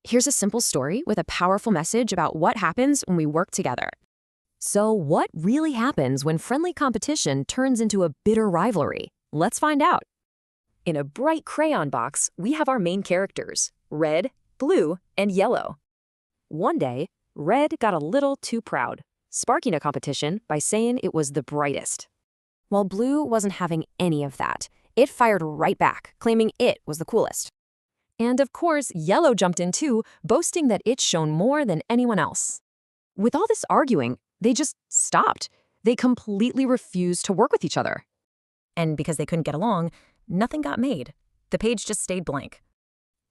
Here's a simple story with a powerful message about what happens when we work together. So, what really happens when friendly competition turns into a bitter rivalry? Let's find out. In a bright crayon box, we have our main characters, red, blue, and yellow. One day, red got a little too proud, sparking a competition by saying it was the brightest. While blue wasn't having any of that, it fired right back, claiming it was the coolest. And of course, yellow jumped in too, boasting that it shone more than anyone else. With all this arguing, they just stopped. They completely refused to work with each other. And because they couldn't get along, nothing got made. The page just stayed blank.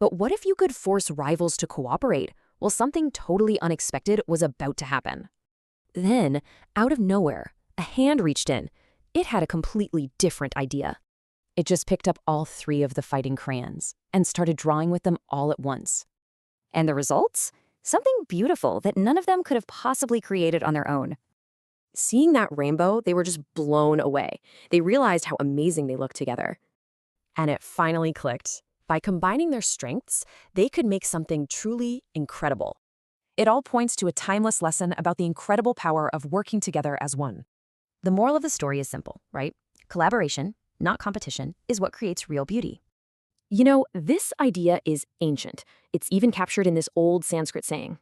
But what if you could force rivals to cooperate? Well, something totally unexpected was about to happen. Then, out of nowhere, a hand reached in. It had a completely different idea. It just picked up all 3 of the fighting crayons and started drawing with them all at once. And the results? Something beautiful that none of them could have possibly created on their own. Seeing that rainbow, they were just blown away. They realized how amazing they looked together. And it finally clicked. By combining their strengths, they could make something truly incredible. It all points to a timeless lesson about the incredible power of working together as one. The moral of the story is simple, right? Collaboration, not competition, is what creates real beauty. You know, this idea is ancient. It's even captured in this old Sanskrit saying.